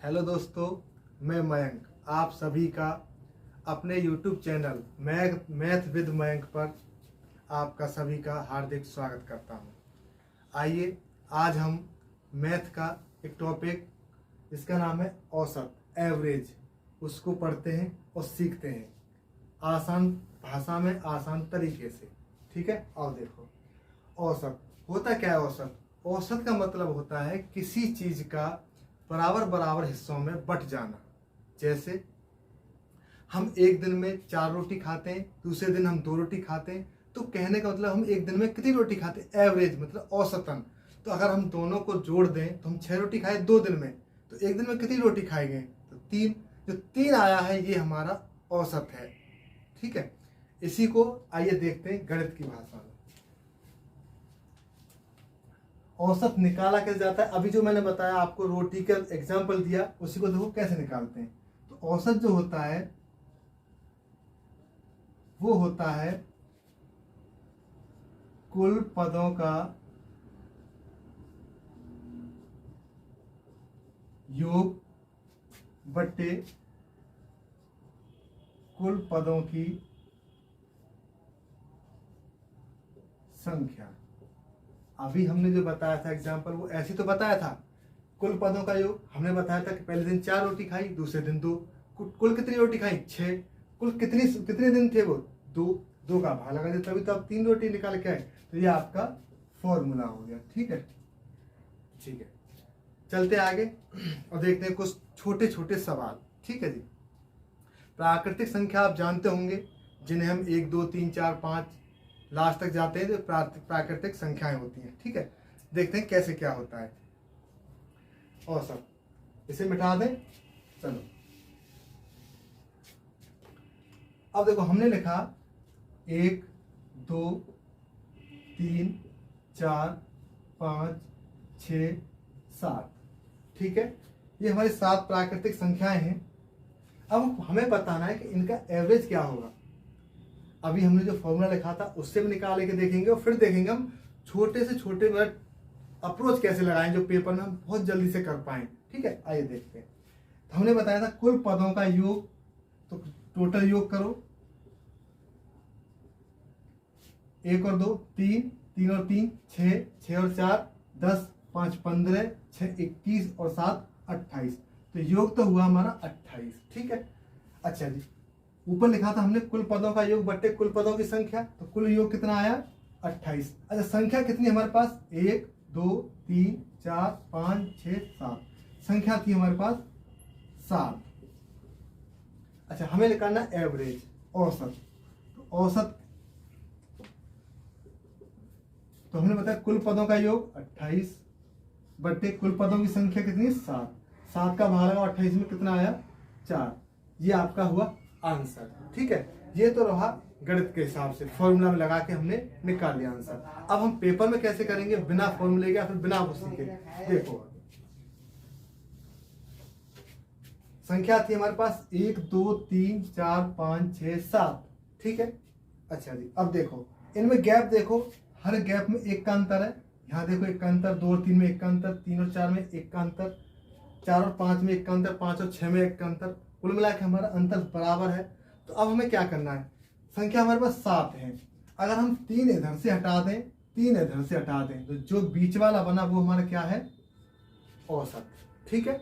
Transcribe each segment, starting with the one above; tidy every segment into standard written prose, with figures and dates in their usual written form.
Hello दोस्तों, मैं मयंक आप सभी का अपने YouTube channel math with Mayank पर आपका सभी का हार्दिक स्वागत करता हूं। आइए आज हम मैथ का एक टॉपिक जिसका नाम है औसत एवरेज, उसको पढ़ते हैं और सीखते हैं आसान भाषा में, आसान तरीके से। ठीक है, और देखो औसत होता क्या है। औसत का मतलब होता है किसी चीज का बराबर बराबर हिस्सों में बट जाना। जैसे हम एक दिन में 4 रोटी खाते हैं, दूसरे दिन हम 2 रोटी खाते हैं, तो कहने का मतलब हम एक दिन में कितनी रोटी खाते हैं, एवरेज मतलब औसतन। तो अगर हम दोनों को जोड़ दें तो हम 6 रोटी खाए 2 दिन में, तो एक दिन में कितनी रोटी खाएंगे, तो 3। जो 3 आया है ये हमारा औसत है। ठीक है, इसी को आइए देखते हैं गणित की भाषा में। औसत निकाला कैसे जाता है, अभी जो मैंने बताया आपको, रोटी का एग्जांपल दिया, उसी को देखो कैसे निकालते हैं। तो औसत जो होता है वो होता है कुल पदों का योग बट्टे कुल पदों की संख्या। अभी हमने जो बताया था एग्जाम्पल, वो ऐसे तो बताया था। कुल पदों का योग हमने बताया था कि पहले दिन 4 रोटी खाई, दूसरे दिन 2। कुल कितनी रोटी खाई, 6। कुल कितने दिन थे वो, 2। 2 का भाग लगा दिया, तभी तो आप 3 रोटी निकाल के आए। तो ये आपका फॉर्मूला हो गया। ठीक है, ठीक है, चलते आगे और देखते हैं कुछ छोटे छोटे सवाल। ठीक है जी, प्राकृतिक संख्या आप जानते होंगे, जिन्हें हम 1 2 3 4 5 लास्ट तक जाते हैं, जो प्राकृतिक संख्याएं होती हैं। ठीक है, देखते हैं कैसे क्या होता है। औसत इसे मिटा दें, चलो। अब देखो हमने लिखा 1 2 3 4 5 6 7। ठीक है, ये हमारी 7 प्राकृतिक संख्याएं हैं। अब हमें बताना है कि इनका एवरेज क्या होगा। अभी हमने जो फॉर्मूला लिखा था उससे भी निकाल के देखेंगे, और फिर देखेंगे हम छोटे से छोटे अप्रोच कैसे लगाएं जो पेपर में हम बहुत जल्दी से कर पाए। ठीक है, आइए देखते हैं। तो हमने बताया था कुल पदों का योग, तो टोटल योग करो। 1 और 2 3, 3 और 3 6, 6 और 4 10, 5 15, 6 21 और 7 28। तो योग तो हुआ हमारा 28। ठीक है, अच्छा जी, ऊपर लिखा था हमने कुल पदों का योग बट्टे कुल पदों की संख्या, तो कुल योग कितना आया, 28। अच्छा, संख्या कितनी हमारे पास, 1 2 3 4 5 6 7 संख्या थी हमारे पास 7। अच्छा, हमें निकालना एवरेज, औसत। तो औसत, तो हमने बताया कुल पदों का योग 28 बट्टे कुल पदों की संख्या कितनी, 7। 7 का भाग लगा 28 में, कितना आया, 4। ये आपका हुआ आंसर। ठीक है, ये तो रहा गणित के हिसाब से, फॉर्मूला में लगा के हमने निकाल लिया आंसर। अब हम पेपर में कैसे करेंगे, बिना फॉर्मूले के या फिर बिना उसी के। देखो संख्या थी हमारे पास 1 2 3 4 5 6 7। ठीक है, अच्छा जी, अब देखो इनमें गैप देखो, हर गैप में 1 का अंतर है। यहाँ देखो 1 का अंतर, 2 और 3 में 1 का अंतर, 3 और 4 में 1 का अंतर, 4 और 5 में 1 का अंतर, 5 और 6 में 1 का अंतर। कुल मिला के हमारा अंतर बराबर है। तो अब हमें क्या करना है, संख्या हमारे पास 7 है। अगर हम 3 इधर से हटा दें, 3 इधर से हटा दें, तो जो बीच वाला बना वो हमारा क्या है, औसत। ठीक है,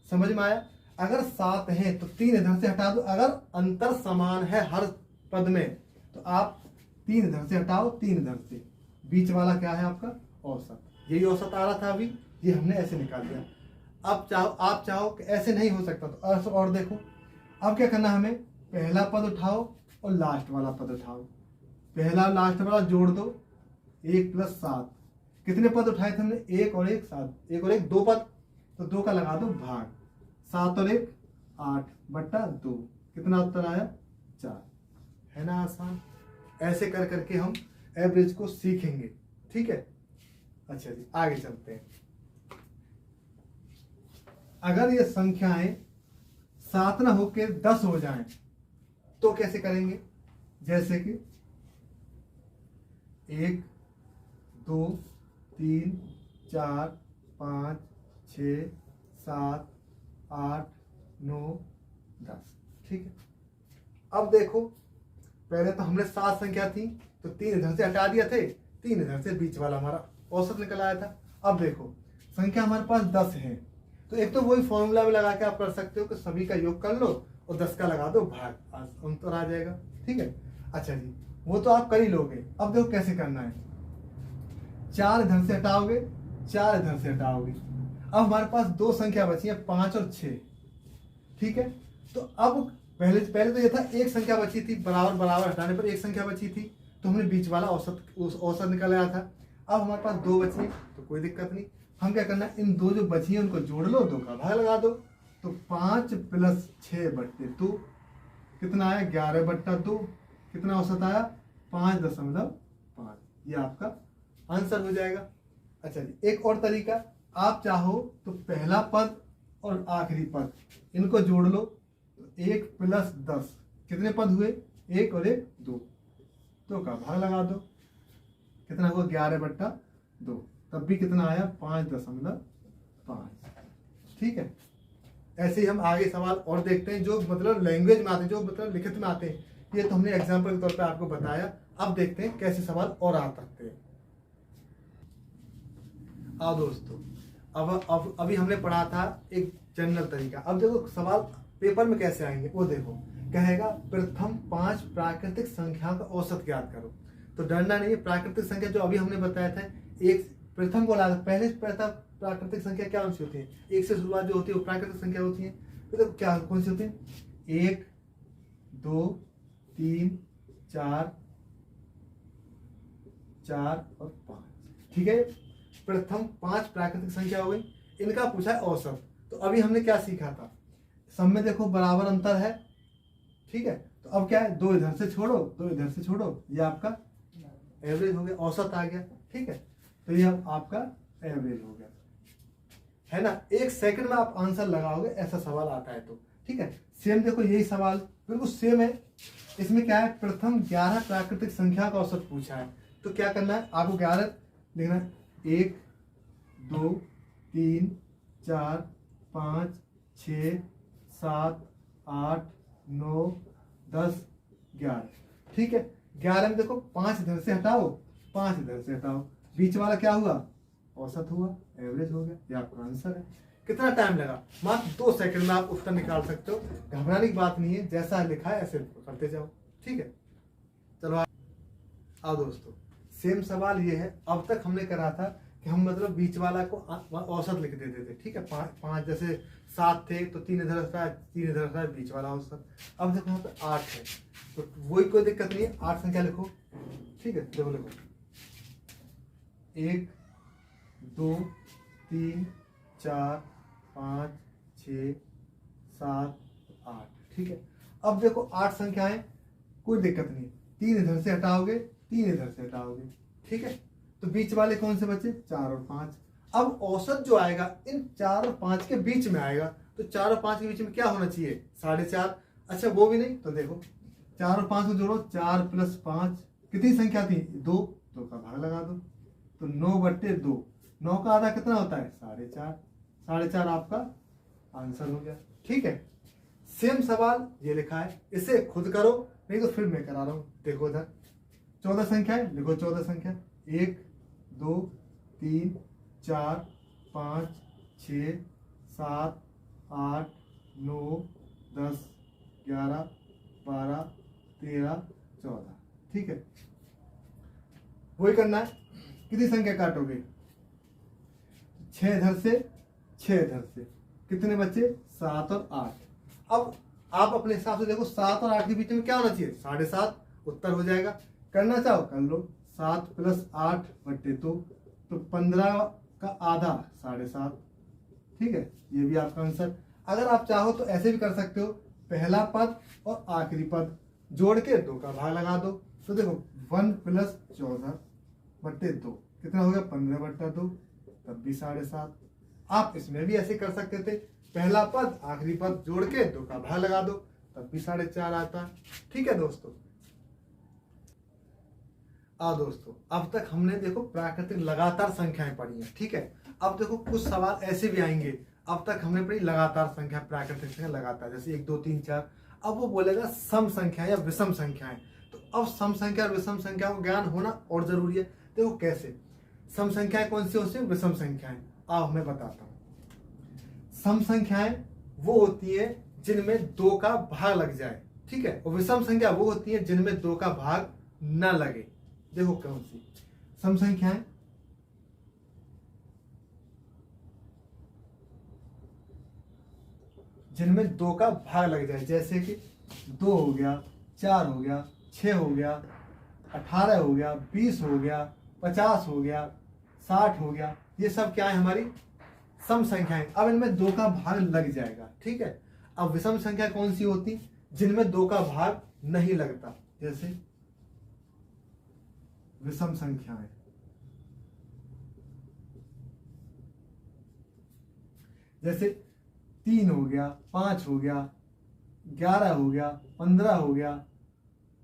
समझ में आया। अगर 7 है तो 3 इधर से हटा दो, अगर अंतर समान है हर पद में तो आप 3 इधर से हटाओ, 3 इधर से, बीच वाला क्या है आपका, औसत। यही औसत आ रहा था अभी, ये हमने ऐसे निकाल दिया। अब आप चाहो कि ऐसे नहीं हो सकता तो और देखो। अब क्या करना, हमें पहला पद उठाओ और लास्ट वाला पद उठाओ, पहला लास्ट वाला जोड़ दो, 1 + 7। कितने पद उठाए थे हमने, 1 और 1 7, 1 और 1 2 पद, तो 2 का लगा दो भाग, 7 और 1 8 बट्टा 2, कितना उत्तर आया, 4। है ना आसान। ऐसे कर करके हम एवरेज को सीखेंगे। ठीक है, अच्छा जी, आगे चलते हैं। अगर ये संख्याएं 7 ना होकर 10 हो जाएं तो कैसे करेंगे, जैसे कि 1 2 3 4 5 6 7 8 9 10। ठीक है, अब देखो पहले तो हमने 7 संख्या थी तो 3 इधर से हटा दिए थे, 3 इधर से, बीच वाला हमारा औसत निकल आया था। अब देखो संख्या हमारे पास 10 है, तो एक तो वही फॉर्मूला में लगा के आप कर सकते हो कि सभी का योग कर लो और 10 का लगा दो भाग, अंतर आ जाएगा। ठीक है, अच्छा जी, वो तो आप कर ही लोगे। अब देखो कैसे करना है, 4 इधर से हटाओगे, 4 इधर से हटाओगे। अब हमारे पास 2 संख्या बची है, 5 और 6। ठीक है, तो अब पहले तो ये था एक संख्या बची थी, बराबर बराबर हटाने पर एक संख्या बची थी, तो हमने बीच वाला औसत निकल आया था। अब हमारे पास 2 बची है तो कोई दिक्कत नहीं, हम क्या करना है, इन 2 जो बची है उनको जोड़ लो, 2 का भाग लगा दो। तो 5 + 6/2 कितना आया, 11/2। कितना औसत आया, 5.5। ये आपका आंसर हो जाएगा। अच्छा जी, एक और तरीका, आप चाहो तो पहला पद और आखिरी पद इनको जोड़ लो, 1 + 10 कितने पद हुए, 1 और 1 2, 2 का भाग लगा दो, कितना हुआ, 11/2, तब भी कितना आया, 5.5। ठीक है, ऐसे ही हम आगे सवाल और देखते हैं जो मतलब लैंग्वेज में आते हैं, जो मतलब लिखित में आते हैं। ये तो हमने एग्जाम्पल के तौर पे आपको बताया, अब देखते हैं कैसे सवाल और आ सकते हैं। आओ दोस्तों, अब अभी हमने पढ़ा था एक जनरल तरीका, अब देखो सवाल पेपर में कैसे आएंगे वो देखो। कहेगा प्रथम 5 प्राकृतिक संख्याओं का औसत ज्ञात करो, तो डरना नहीं है। प्राकृतिक संख्या जो अभी हमने बताया था, एक प्रथम बोला था, पहले प्राकृतिक संख्या क्या होती है, 1 से शुरुआत जो होती है वो प्राकृतिक संख्या होती है। तो देखो क्या कौन सी होती है, 1 2 3 4 4 और 5। ठीक है, प्रथम 5 प्राकृतिक संख्या हो गई, इनका पूछा है औसत। तो अभी हमने क्या सीखा था, सब में देखो बराबर अंतर है। ठीक है, तो अब क्या है, 2 इधर से छोड़ो, 2 इधर से छोड़ो, ये आपका एवरेज हो गया, औसत आ गया। ठीक है, तो ये आपका एवरेज हो गया, है ना। 1 सेकंड में आप आंसर लगाओगे, ऐसा सवाल आता है तो। ठीक है, सेम देखो यही सवाल बिल्कुल सेम है। इसमें क्या है, प्रथम 11 प्राकृतिक संख्या का औसत पूछा है, तो क्या करना है, आपको 11 लिखना है, 1 2 3 4 5 6 7 8 9 10 11। ठीक है, 11 में देखो 5 इधर से हटाओ, 5 इधर से हटाओ, बीच वाला क्या हुआ, औसत हुआ, एवरेज हो गया। ये आपका आंसर है। कितना टाइम लगा, मात्र 2 सेकंड में आप उत्तर निकाल सकते हो। घबराने की बात नहीं है, जैसा लिखा है ऐसे करते जाओ। ठीक है, चलो आओ दोस्तों, सेम सवाल ये है। अब तक हमने करा था कि हम मतलब बीच वाला को औसत लिख देते थे। ठीक है, 5 जैसे 7 थे तो 3 इधर था, 3 इधर था, बीच वाला औसत। अब देखो यहाँ पे 8 है, तो वही कोई दिक्कत नहीं है, 8 संख्या लिखो। ठीक है, देखो लिखो, 1 2 3 4 5 6 7 8। ठीक है, अब देखो 8 संख्याएं, कोई दिक्कत नहीं, 3 इधर से हटाओगे, 3 इधर से हटाओगे। ठीक है, तो बीच वाले कौन से बचे, 4 और 5। अब औसत जो आएगा इन 4 और 5 के बीच में आएगा, तो 4 और 5 के बीच में क्या होना चाहिए, 4.5। अच्छा वो भी नहीं, तो देखो 4 और 5 को जोड़ो, 4 + 5 कितनी संख्या थी, 2, 2 का भाग लगा दो, तो 9/2। 9 का आधा कितना होता है, 4.5। 4.5 आपका आंसर हो गया। ठीक है, सेम सवाल ये लिखा है, इसे खुद करो, नहीं तो फिर मैं करा रहा हूं। देखो इधर 14 संख्या है, लिखो 14 संख्या, 1 2 3 4 5 6 7 8 9 10 11 12 13 14। ठीक है, वही करना है। कितनी संख्या काटोगे, 6 इधर से 6 इधर से, कितने बच्चे, 7 और 8। अब आप अपने हिसाब से देखो 7 और 8 के बीच में क्या होना चाहिए, 7.5, उत्तर हो जाएगा। करना चाहो कर लो, 7 + 8/2, तो 15 का आधा 7.5। ठीक है, ये भी आपका आंसर। अगर आप चाहो तो ऐसे भी कर सकते हो, पहला पद और आखिरी पद जोड़ के 2 का भाग लगा दो, तो देखो 1 + 14/2 कितना हो गया, 15/2, तब भी 7.5। आप इसमें भी ऐसे कर सकते थे, पहला पद आखिरी पद जोड़ के 2 का भाग लगा दो, तब भी 4.5 आता है। ठीक है दोस्तों, दोस्तों अब तक हमने देखो प्राकृतिक लगातार संख्याएं पढ़ी हैं। ठीक है, अब देखो कुछ सवाल ऐसे भी आएंगे, अब तक हमने पढ़ी लगातार संख्या, प्राकृतिक संख्या लगातार, जैसे 1 2 3 4। अब वो बोलेगा सम संख्या या विषम संख्याएं। तो अब सम संख्या और विषम संख्या को ज्ञान होना और जरूरी है। देखो कैसे सम संख्याएं कौन सी होती है, विषम संख्याएं। आओ मैं बताता हूँ। सम संख्याएं वो होती है जिनमें 2 का भाग लग जाए, ठीक है, और विषम संख्या वो होती है जिनमें 2 का भाग न लगे। देखो कौन सी सम संख्याएं, जिनमें 2 का भाग लग जाए, जैसे कि 2 हो गया, 4 हो गया, 6 हो गया, 18 हो गया, 20 हो गया, 50 हो गया, 60 हो गया। ये सब क्या है, हमारी सम संख्याएं। अब इनमें 2 का भाग लग जाएगा, ठीक है। अब विषम संख्या कौन सी होती, जिनमें 2 का भाग नहीं लगता, जैसे विषम संख्याएं। जैसे 3 हो गया, 5 हो गया, 11 हो गया, 15 हो गया,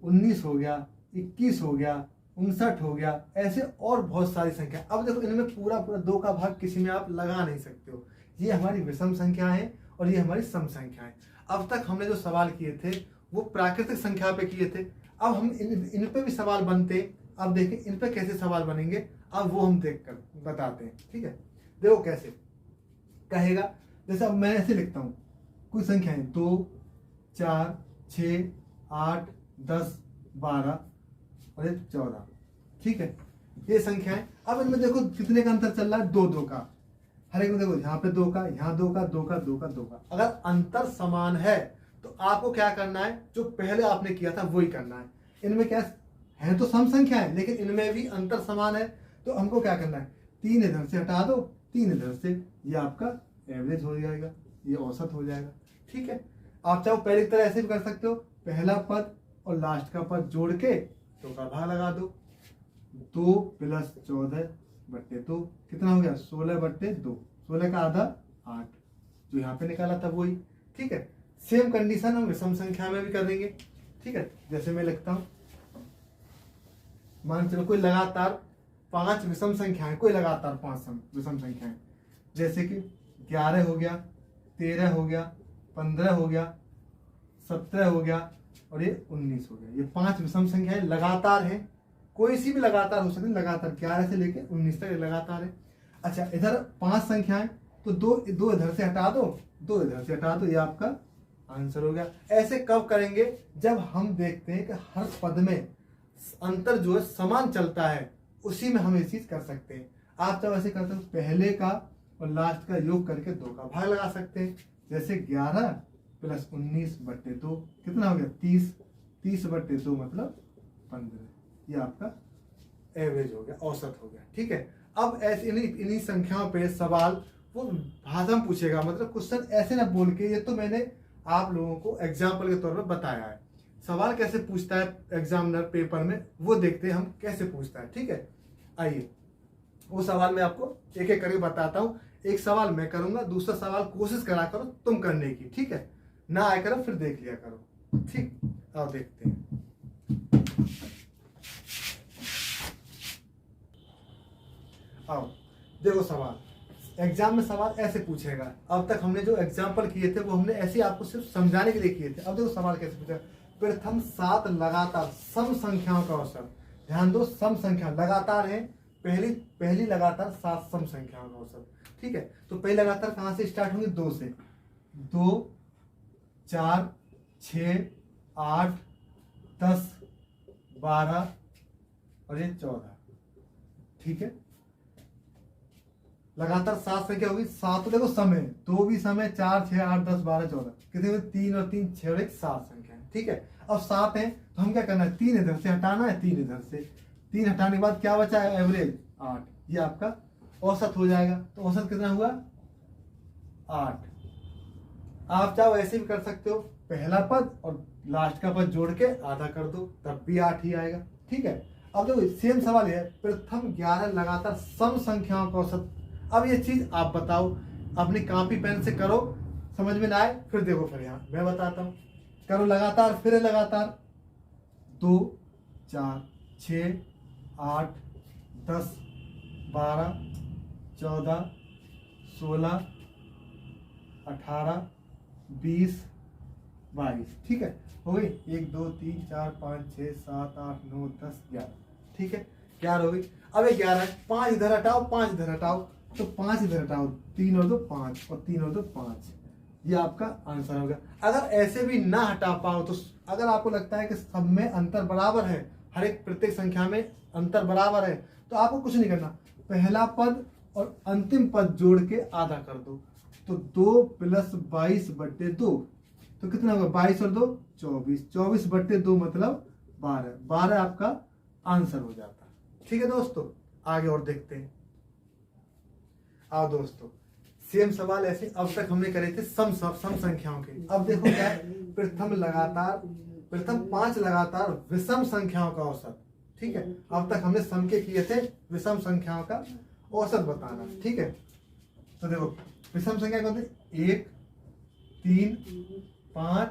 19 हो गया, 21 हो गया, 59 हो गया, ऐसे और बहुत सारी संख्या। अब देखो इनमें पूरा 2 का भाग किसी में आप लगा नहीं सकते हो। ये हमारी विषम संख्या है और ये हमारी सम संख्या है। अब तक हमने जो सवाल किए थे वो प्राकृतिक संख्या पे किए थे। अब हम इन पे भी सवाल बनते। अब देखें इन पे कैसे सवाल बनेंगे, अब वो हम देख कर बताते हैं, ठीक है। देखो कैसे कहेगा, जैसे अब मैं ऐसे लिखता हूँ कुछ संख्याएं 2 4 6 8 10 12 और 14, ठीक है, ये संख्याएं। अब इनमें देखो कितने का अंतर चल रहा है, 2 2 का। हर एक में देखो यहाँ पे 2 का, यहाँ 2 का, 2 का, 2 का, 2 का। अगर अंतर समान है तो आपको क्या करना है, जो पहले आपने किया था वही करना है। इनमें क्या है, तो सम संख्या है लेकिन इनमें भी अंतर समान है, तो हमको क्या करना है, 3 इधर से हटा दो, 3 इधर से, ये आपका एवरेज हो जाएगा, ये औसत हो जाएगा, ठीक है। आप चाहो पहले की तरह ऐसे भी कर सकते हो, पहला पद और लास्ट का पद जोड़ के 2 का भाग लगा दो। 2 + 14/2 कितना हो गया, 16/2। 16 का आधा 8, जो यहाँ पे निकाला था वही, ठीक है। सेम कंडीशन हम विषम संख्या में भी कर देंगे, ठीक है। जैसे मैं लिखता हूं, मान चलो कोई लगातार 5 विषम संख्याएं, कोई लगातार 5 विषम संख्याएं, जैसे कि 11 हो गया, 13 हो गया, 15 हो गया, 17 हो गया और ये 19 हो गया। ये 5 विषम संख्याएं लगातार हैं, कोई सी भी लगातार हो सकती है, लगातार 11 से लेके 19 तक लगातार है। अच्छा इधर 5 संख्याएं, तो 2 इधर से हटा दो, 2 इधर से हटा दो, ये आपका आंसर हो गया। ऐसे कब करेंगे, जब हम देखते हैं कि हर पद में अंतर जो है समान चलता है, उसी में हम ये चीज कर सकते हैं। आप जब ऐसे करते हो, पहले का और लास्ट का योग करके 2 का भाग लगा सकते हैं। जैसे 11 + 19/2 कितना हो गया, 30। 30/2 मतलब 15, ये आपका एवरेज हो गया, औसत हो गया, ठीक है। अब ऐसे इन्हीं संख्याओं पे सवाल वो भाषा में पूछेगा, मतलब क्वेश्चन ऐसे ना बोल के, ये तो मैंने आप लोगों को एग्जाम्पल के तौर पर बताया है। सवाल कैसे पूछता है एग्जामिनर पेपर में, वो देखते हैं हम कैसे पूछता है, ठीक है। आइए वो सवाल मैं आपको एक एक करके बताता हूँ। एक सवाल मैं करूंगा, दूसरा सवाल कोशिश करा करो तुम करने की, ठीक है। ना आया करो फिर देख लिया करो, ठीक। आओ देखते हैं। आओ देखो सवाल, एग्जाम में सवाल ऐसे पूछेगा। अब तक हमने जो एग्जाम्पल किए थे वो हमने ऐसे आपको सिर्फ समझाने के लिए किए थे। अब देखो सवाल कैसे पूछा, प्रथम 7 लगातार सम संख्याओं का औसत। ध्यान दो, सम संख्या लगातार है, पहली लगातार 7 सम संख्याओं का औसत, ठीक है। तो पहली लगातार कहां से स्टार्ट होंगे, 2 से। 2 4 6 8 10 12 और ये 14, ठीक है। लगातार 7 संख्या होगी। 7 तो देखो समय, 2 भी समय, 4 6 8 10 12 14 कितने हुए, 3 और 3 6 और 1 7 संख्या है, ठीक है। अब 7 है तो हम क्या करना है, 3 इधर से हटाना है, 3 इधर से, 3 हटाने के बाद क्या बचा है, एवरेज 8, ये आपका औसत हो जाएगा। तो औसत कितना हुआ, 8। आप चाहो ऐसे भी कर सकते हो, पहला पद और लास्ट का पद जोड़ के आधा कर दो, तब भी 8 ही आएगा, ठीक है। अब देखो सेम सवाल है, प्रथम 11 लगातार सम संख्याओं का औसत। अब ये चीज आप बताओ, अपनी कॉपी पेन से करो, समझ में ना आए फिर देखो, फिर यहाँ मैं बताता हूँ, करो लगातार, फिर लगातार। 2 4 6 8 10 12 14 16 18, 20, 22। ठीक है, हो गई। 1 2 3 4 5 6 7 8 9 10 11। ठीक है, 11 हो गई। अब ये 11 है, 5 इधर हटाओ, 5 इधर हटाओ, तो 5 इधर हटाओ, 3 और 2 5 और 3 और 2 5। ये आपका आंसर होगा। अगर ऐसे भी ना हटा पाओ तो अगर आपको लगता है कि सब में अंतर बराबर है, हर एक प्रत्येक संख्या में अंतर बराबर है, तो आपको कुछ नहीं करना, पहला पद और अंतिम पद जोड़ के आधा कर दो। तो 2 + 22/2, तो कितना होगा? 22 और 2 24, 24/2 मतलब 12। 12 आपका आंसर हो जाता है। ठीक है दोस्तों, आगे और देखते हैं। आओ दोस्तों, सेम सवाल ऐसे अब तक हमने करे थे सम संख्याओं के। अब देखो क्या है, प्रथम 5 लगातार विषम संख्याओं का औसत। ठीक है, अब तक हमने सम के किए थे, विषम संख्याओं का औसत बताना। ठीक है, तो देखो विषम संख्या कौन थे? 1 3 5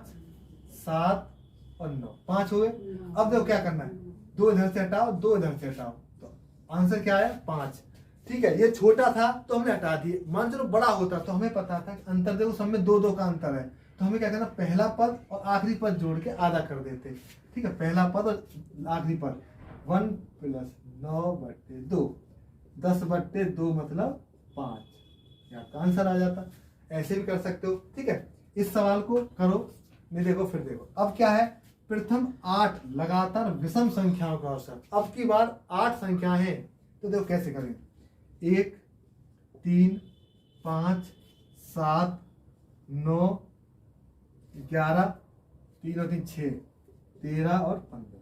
7 और 9, 5 हुए। अब देखो क्या करना है, 2 इधर से हटाओ, 2 इधर से हटाओ, तो आंसर क्या आया? 5। ठीक है, ये छोटा था तो हमने हटा दिए। मान चलो बड़ा होता तो हमें पता था कि अंतर देखो सब में 2 2 का अंतर है, तो हमें क्या करना, पहला पद और आखिरी पद जोड़ के आधा कर देते। ठीक है, पहला पद और आखिरी पद, 1 + 9/2, 10/2 मतलब 5। ये आपका आंसर आ जाता। ऐसे भी कर सकते हो। ठीक है, इस सवाल को करो। नहीं देखो, फिर देखो अब क्या है, प्रथम 8 लगातार विषम संख्याओं का औसत। अब की बार 8 संख्याएं हैं, तो देखो कैसे करें। 1 3 5 7 9 11, 3 और 3 6, 13 और 15।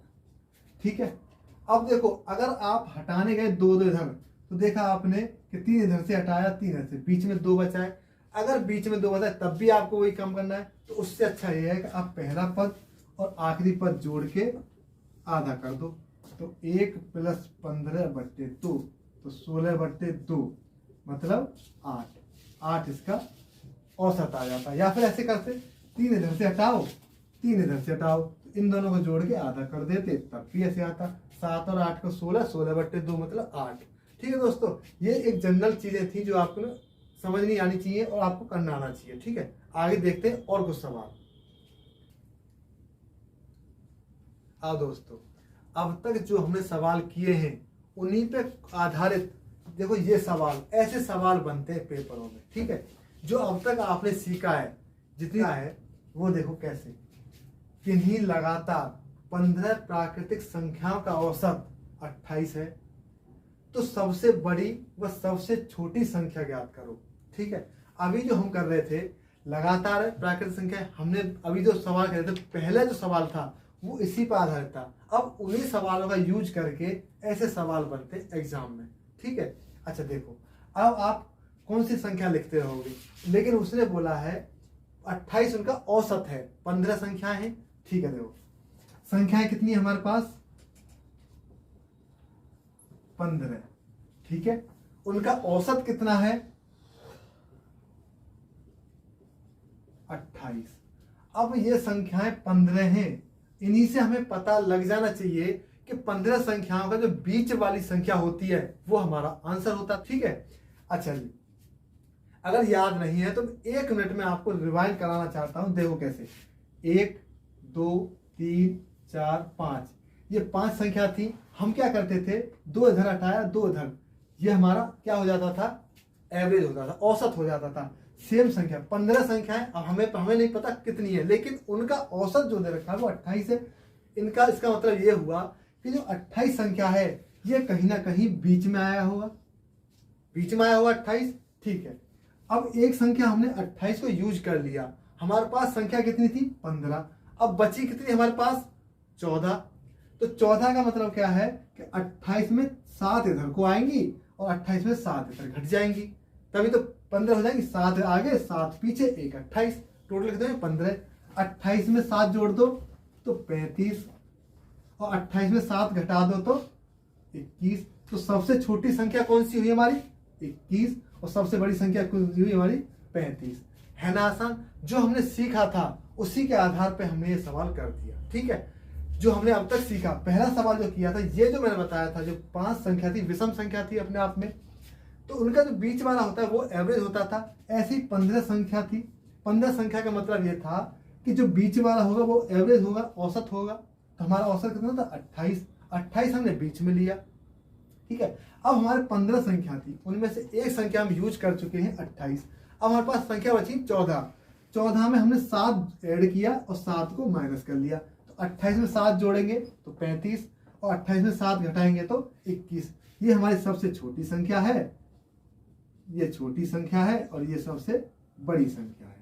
ठीक है, अब देखो अगर आप हटाने गए 2 2 इधर, तो देखा आपने कि 3 इधर से हटाया, 3 इधर से, बीच में 2 बचाए। अगर बीच में 2 बचाए तब भी आपको वही काम करना है। तो उससे अच्छा ये है कि आप पहला पद और आखिरी पद जोड़ के आधा कर दो। तो 1 + 15/2, तो 16/2 मतलब 8। 8 इसका औसत आ जाता है। या फिर ऐसे करते, 3 इधर से हटाओ, 3 इधर से हटाओ, तो इन दोनों को जोड़ के आधा कर देते, तब भी ऐसे आता। 7 और 8 को 16, 16/2 मतलब 8। ठीक है दोस्तों, ये एक जनरल चीजें थी जो आपको ना समझनी आनी चाहिए और आपको करना आना चाहिए। ठीक है, आगे देखते हैं और कुछ सवाल। आओ दोस्तों, अब तक जो हमने सवाल किए हैं उन्हीं पे आधारित देखो ये सवाल, ऐसे सवाल बनते हैं पेपरों में। ठीक है, जो अब तक आपने सीखा है, जितना है वो देखो कैसे। किन्हीं लगातार 15 प्राकृतिक संख्याओं का औसत 28 है, तो सबसे बड़ी व सबसे छोटी संख्या ज्ञात करो। ठीक है, अभी जो हम कर रहे थे लगातार प्राकृतिक संख्या, हमने अभी जो सवाल कर रहे थे, पहले जो सवाल था वो इसी पर आधारित था। अब उन्हीं सवालों का यूज करके ऐसे सवाल बनते एग्जाम में। ठीक है, अच्छा देखो, अब आप कौन सी संख्या लिखते रहोगे, लेकिन उसने बोला है 28 उनका औसत है, 15 संख्याएं हैं। ठीक है, देखो संख्याएं कितनी है हमारे पास? 15। ठीक है, उनका औसत कितना है? 28। अब ये संख्याएं 15 हैं, इन्हीं से हमें पता लग जाना चाहिए कि 15 संख्याओं का जो बीच वाली संख्या होती है वो हमारा आंसर होता। ठीक है, अच्छा जी, अगर याद नहीं है तो 1 मिनट में आपको रिवाइंड कराना चाहता हूं। देखो कैसे, 1 2 3 4 5, ये 5 संख्या थी। हम क्या करते थे, 2 इधर हटाया, 2 इधर, ये हमारा क्या हो जाता था? एवरेज होता था, औसत हो जाता था। सेम संख्या 15 संख्याएं, अब हमें नहीं पता कितनी है, लेकिन उनका औसत जो दे रखा है वो 28 है। इनका इसका मतलब ये हुआ कि जो 28 संख्या है ये कहीं ना कहीं बीच में आया होगा, बीच में आया हुआ 28। ठीक है, अब एक संख्या हमने 28 को यूज कर लिया, हमारे पास संख्या कितनी थी? 15। अब बची कितनी हमारे पास? 14। तो 14 का मतलब क्या है कि 28 में 7 इधर को आएंगी और 28 में 7 इधर घट जाएंगी, तभी तो 15 हो जाएंगी। 7 आगे 7 पीछे, 1 28, टोटल कितने? 15। 28 में 7 जोड़ दो तो 35, और 28 में 7 घटा दो तो 21। तो सबसे छोटी संख्या कौन सी हुई हमारी? 21, और सबसे बड़ी संख्या कौन सी हुई हमारी? 35। है ना आसान? जो हमने सीखा था उसी के आधार पे हमने ये सवाल कर दिया। ठीक है, जो हमने अब तक सीखा, पहला सवाल जो किया था, ये जो मैंने बताया था, जो 5 संख्या थी, विषम संख्या थी अपने आप में, तो उनका जो बीच वाला होता है वो एवरेज होता था। ऐसी 15 संख्या थी, 15 संख्या का मतलब ये था कि जो बीच वाला होगा वो एवरेज होगा, औसत होगा। तो हमारा औसत कितना था? 28। 28 हमने बीच में लिया, ठीक है। अब हमारे 15 संख्या थी, उनमें से एक संख्या हम यूज कर चुके हैं 28। अब हमारे पास संख्या बची 14। 14 में हमने 7 ऐड किया और 7 को माइनस कर लिया। तो 28 में 7 जोड़ेंगे तो 35 और 28 में 7 घटाएंगे तो 21। ये हमारी सबसे छोटी संख्या है, ये छोटी संख्या है और ये सबसे बड़ी संख्या है,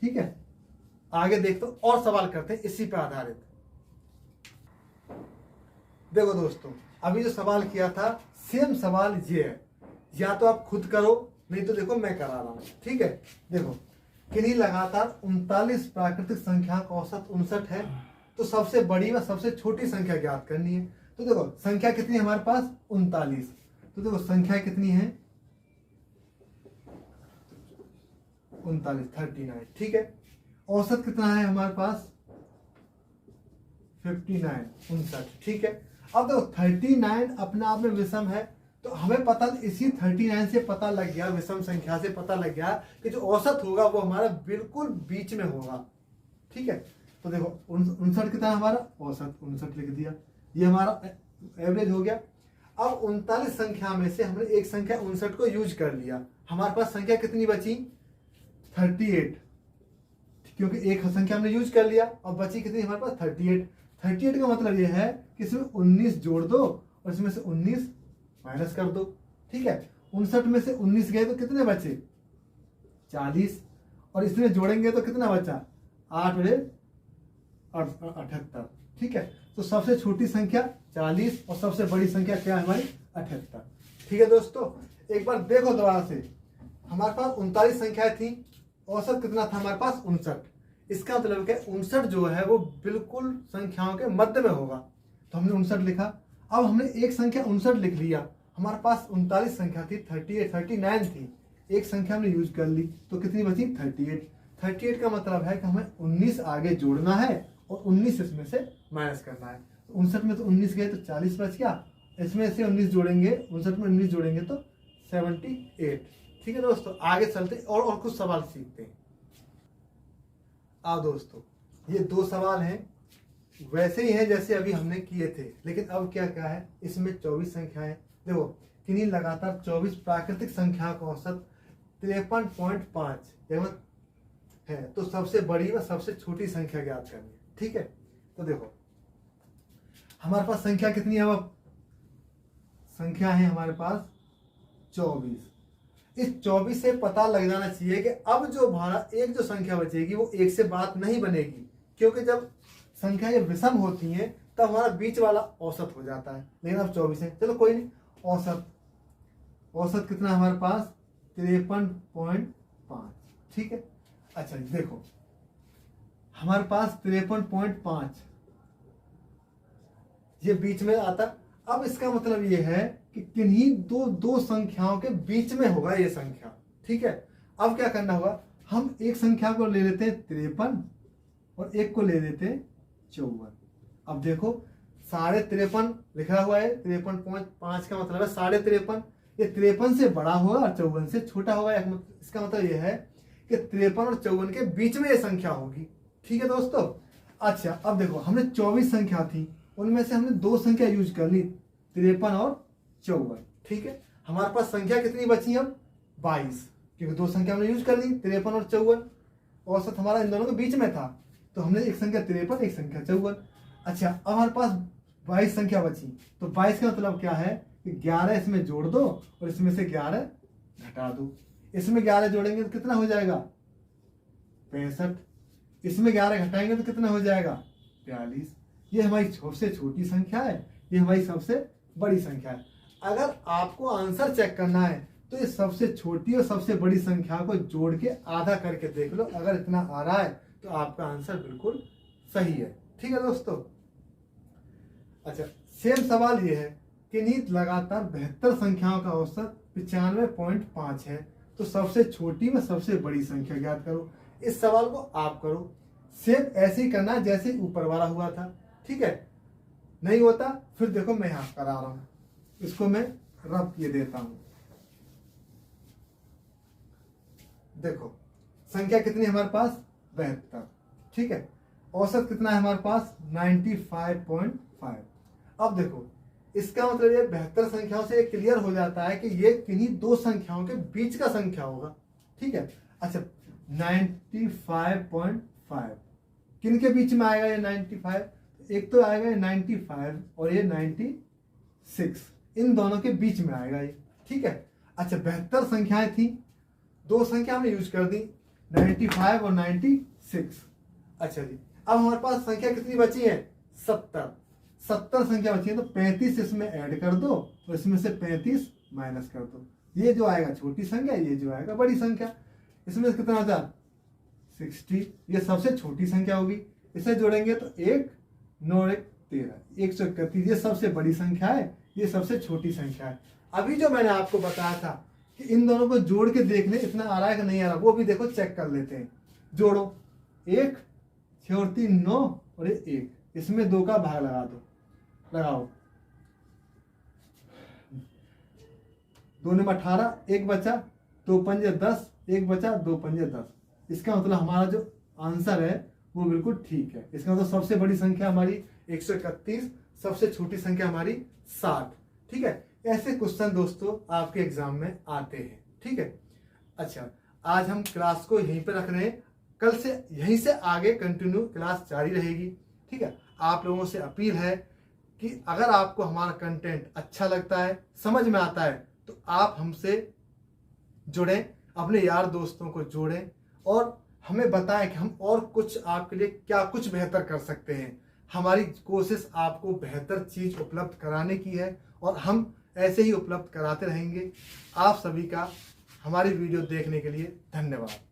ठीक है। आगे देखते और सवाल करते हैं इसी पे आधारित। देखो दोस्तों, अभी जो सवाल किया था सेम सवाल ये है, या तो आप खुद करो नहीं तो देखो मैं करा रहा हूं, ठीक है। देखो, किन्हीं लगातार 39 प्राकृतिक संख्या का औसत 59 है, तो सबसे बड़ी व सबसे छोटी संख्या ज्ञात करनी है। तो देखो संख्या कितनी है हमारे पास? 39। तो देखो संख्या कितनी है? 39, 39, ठीक है। औसत कितना है हमारे पास? 59, 59, ठीक है। अब देखो 39 अपने आप में विषम है, तो हमें पता, इसी 39 से पता लग गया, विषम संख्या से पता लग गया कि जो औसत होगा वो हमारा बिल्कुल बीच में होगा, ठीक है। तो देखो 59 कितना है हमारा? औसत 59 लिख दिया, ये हमारा एवरेज हो गया। अब 39 संख्या में से हमने एक संख्या 59 को यूज कर लिया, हमारे पास संख्या कितनी बची? 38, क्योंकि एक संख्या हमने यूज कर लिया और बची कितनी हमारे पास? 38। 38 का मतलब ये है कि इसमें 19 जोड़ दो और इसमें से 19 माइनस कर दो, ठीक है। 59 में से 19 गए तो कितने बचे? 40, और इसमें जोड़ेंगे तो कितना बचा? 8 बजे 78, ठीक है। तो सबसे छोटी संख्या 40 और सबसे बड़ी संख्या क्या है हमारी? 78, ठीक है। दोस्तों एक बार देखो दोबारा से, हमारे पास 39 संख्याएं थी, औसत कितना था हमारे पास? 59। इसका मतलब है 59 जो है वो बिल्कुल संख्याओं के मध्य में होगा, तो हमने 59 लिखा। अब हमने एक संख्या 59 लिख लिया, हमारे पास 39 संख्या थी, 38, 39 थी, एक संख्या हमने यूज कर ली, तो कितनी बची? 38। 38 का मतलब है कि हमें 19 आगे जोड़ना है और 19 इसमें से माइनस करना है। 59 में तो 19 गए तो 40 बच गया, इसमें से 19 जोड़ेंगे, 59 में 19 जोड़ेंगे तो 78, ठीक है। दोस्तों आगे चलते और कुछ सवाल सीखते हैं। आओ दोस्तों, ये 2 सवाल हैं, वैसे ही हैं जैसे अभी हमने किए थे, लेकिन अब क्या क्या है इसमें? 24 संख्याएं। देखो, किन्हीं लगातार 24 प्राकृतिक संख्या का औसत 53.5 है, तो सबसे बड़ी व सबसे छोटी संख्या ज्ञात करनी है, ठीक है। तो देखो हमारे पास संख्या कितनी है? अब संख्या है हमारे पास 24। इस 24 से पता लग जाना चाहिए कि अब जो हमारा एक जो संख्या बचेगी वो एक से बात नहीं बनेगी, क्योंकि जब संख्या ये विषम होती है तब हमारा बीच वाला औसत हो जाता है, लेकिन अब 24 है, चलो कोई नहीं। औसत कितना हमारे पास? 53.5, ठीक है। अच्छा देखो हमारे पास 53.5 ये बीच में आता। अब इसका मतलब ये है कि किन्हीं दो संख्याओं के बीच में होगा ये संख्या, ठीक है। अब क्या करना होगा? हम एक संख्या को ले लेते हैं 53 और एक को ले लेते हैं 54। अब देखो 53.5 लिखा हुआ है, 53.5 का मतलब है 53.5, ये 53 से बड़ा होगा और 54 से छोटा होगा। इसका मतलब ये है कि 53 और 54 के बीच में ये संख्या होगी, ठीक है दोस्तों। अच्छा अब देखो, हमने 24 संख्या थी, उनमें से हमने 2 संख्या यूज कर ली, 53 और 54, ठीक है। हमारे पास संख्या कितनी बची? अब 22, क्योंकि 2 संख्या हमने यूज कर ली, 53 और 54। औसत हमारा इन दोनों के बीच में था, तो हमने एक संख्या 53, एक संख्या 54। अच्छा अब हमारे पास 22 संख्या बची, तो 22 का मतलब क्या है कि 11 इसमें जोड़ दो और इसमें से 11 घटा दो। इसमें 11 जोड़ेंगे तो कितना हो जाएगा? 65। इसमें 11 घटाएंगे तो कितना हो जाएगा? 42। ये हमारी सबसे छोटी संख्या है, ये हमारी सबसे बड़ी संख्या है। अगर आपको आंसर चेक करना है तो ये सबसे छोटी और सबसे बड़ी संख्या को जोड़ के आधा करके देख लो, अगर इतना आ रहा है तो आपका आंसर बिल्कुल सही है, ठीक है दोस्तों। अच्छा सेम सवाल ये है कि नीत लगातार 72 संख्याओं का औसत 95.5 है, तो सबसे छोटी व सबसे बड़ी संख्या ज्ञात करो। इस सवाल को आप करो, सेम ऐसे ही करना जैसे ऊपर वाला हुआ था, ठीक है। नहीं होता फिर देखो मैं यहां करा रहा हूं, इसको मैं रब किए देता हूं। देखो संख्या कितनी है हमारे पास 72, ठीक है। औसत कितना है हमारे पास 95.5। अब देखो इसका मतलब ये 72 संख्याओं से क्लियर हो जाता है कि ये किन्हीं दो संख्याओं के बीच का संख्या होगा, ठीक है। अच्छा 95.5 किन के बीच में आएगा ये 95? एक तो आएगा ये 95 और ये 96, इन दोनों के बीच में आएगा ये, ठीक है। अच्छा 72 संख्याएं थी, दो संख्या हमने यूज कर दी 95 और 96। अच्छा जी अब हमारे पास संख्या कितनी बची है 70 संख्या बची है, तो 35 इसमें ऐड कर दो तो इसमें से 35 माइनस कर दो, ये जो आएगा छोटी संख्या, ये जो आएगा बड़ी संख्या। इसमें से कितना होता 60, ये सबसे छोटी संख्या होगी, इसे जोड़ेंगे तो 1 9 1 13, 131, ये सबसे बड़ी संख्या है, ये सबसे छोटी संख्या है। अभी जो मैंने आपको बताया था कि इन दोनों को जोड़ के देख ले इतना आ रहा है कि नहीं आ रहा, वो भी देखो चेक कर लेते हैं। जोड़ो 1 6 और 3 9 और ये 1, इसमें 2 का भाग लगा दो, लगाओ 2 में 18, 1 बचा 2 पंजे 10, 1 बचा 2 पंजे 10। इसका मतलब हमारा जो आंसर है वो बिल्कुल ठीक है। इसका मतलब सबसे बड़ी संख्या हमारी 131, सबसे छोटी संख्या हमारी 60, ठीक है। ऐसे क्वेश्चन दोस्तों आपके एग्जाम में आते हैं, ठीक है। अच्छा आज हम क्लास को यहीं पे रख रहे हैं, कल से यहीं से आगे कंटिन्यू क्लास जारी रहेगी, ठीक है। आप लोगों से अपील है कि अगर आपको हमारा कंटेंट अच्छा लगता है, समझ में आता है, तो आप हमसे जुड़ें, अपने यार दोस्तों को जोड़ें और हमें बताएं कि हम और कुछ आपके लिए क्या कुछ बेहतर कर सकते हैं। हमारी कोशिश आपको बेहतर चीज उपलब्ध कराने की है और हम ऐसे ही उपलब्ध कराते रहेंगे। आप सभी का हमारी वीडियो देखने के लिए धन्यवाद।